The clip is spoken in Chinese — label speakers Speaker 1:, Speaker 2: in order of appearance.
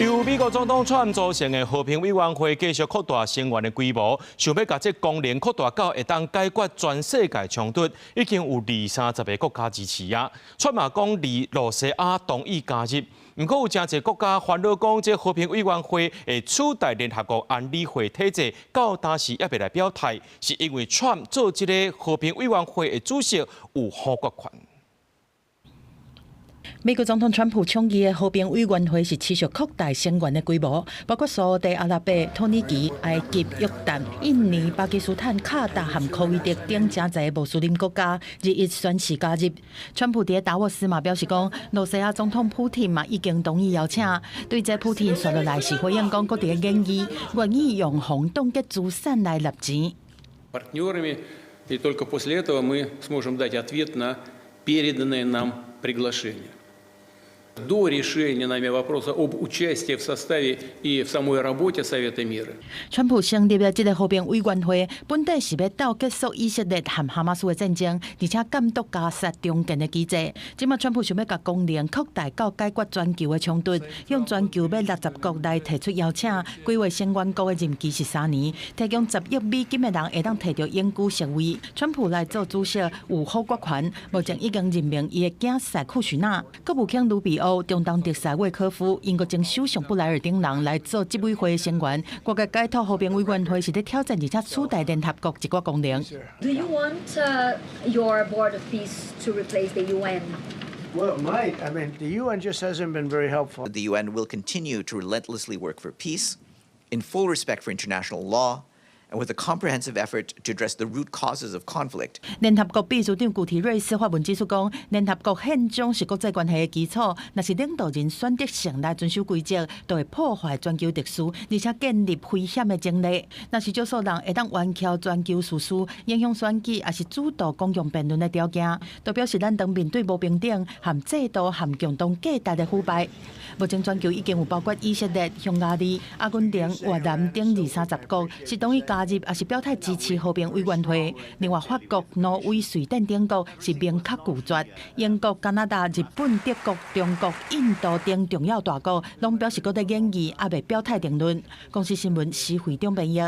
Speaker 1: 由美国总统川组成的和平委员会继续扩大成员的规模，想要把这功能扩大到会当解决全世界冲突，已经有20-30个国家支持啊。川嘛讲，罗西亚同意加入，不过有真侪国家烦恼讲，这和平委员会会取代联合国安理会体制，到当时也未来表态，是因为川做这个和平委员会的主席有好国权。
Speaker 2: 美国总统川普倡议的和平委员会是持续扩大成员的规模，包括沙地阿拉伯、土耳其、埃及、约旦、印尼、巴基斯坦、卡达和科威特等真侪穆斯林国家日益宣誓加入。川普伫达沃斯嘛表示讲，罗西亚总统普廷嘛已经同意邀请。对这普廷说落来是回应讲，各地的建议愿意用红冻结资产来纳钱。
Speaker 3: партнерами, и только после этого мы сможем дать ответ на переданное нам приглашение. До решения нами вопроса об участии в составе и в самой работе Совета мира.
Speaker 2: 川普成立的这个和平委员会，本底是要到结束以色列和哈马斯的战争，而且监督加沙中间的机制。即马川普想要把功能扩大到解决全球的冲突，向全球要60国来提出邀请，规划成员国的任期是3年，提供10亿美金的人会当摕到永久席位。川普来做主席有好国权，目前已经任命伊的囝婿库许纳、国务卿卢比欧、中东特使沃科夫、英国前首相布莱尔等人来做执委会的成员。国家解脱和平委员会是在挑战而且取代联合国一寡功能。
Speaker 4: Do you want your Board of Peace to replace the UN?
Speaker 5: Well, it might. I mean, the UN just hasn't been very helpful.
Speaker 6: The UN will continue to relentlessly work for peace, in full respect for international law, and with a comprehensive effort to address the root causes of conflict.
Speaker 2: 联合国秘书长古提瑞斯发文指出讲，联合国宪章是国际关系的基础，若是领导人选择性来遵守规则，就会破坏全球秩序，而且建立危险的前例。若是少数人会当歪曲全球事实，影响选举，也是主导公共辩论的条件，都表示咱当面对不平等、和制度、和共同价值的腐败。目前全球已经有包括以色列、匈牙利、阿根廷、越南等20-30国是同意加入，也是表态支持和平委员会。另外，法国、挪威、瑞典等国是明确拒绝。英国、加拿大、日本、德国、中国、印度等重要大国，拢表示搁在研议，也未表态定论。公司新闻是会长编译。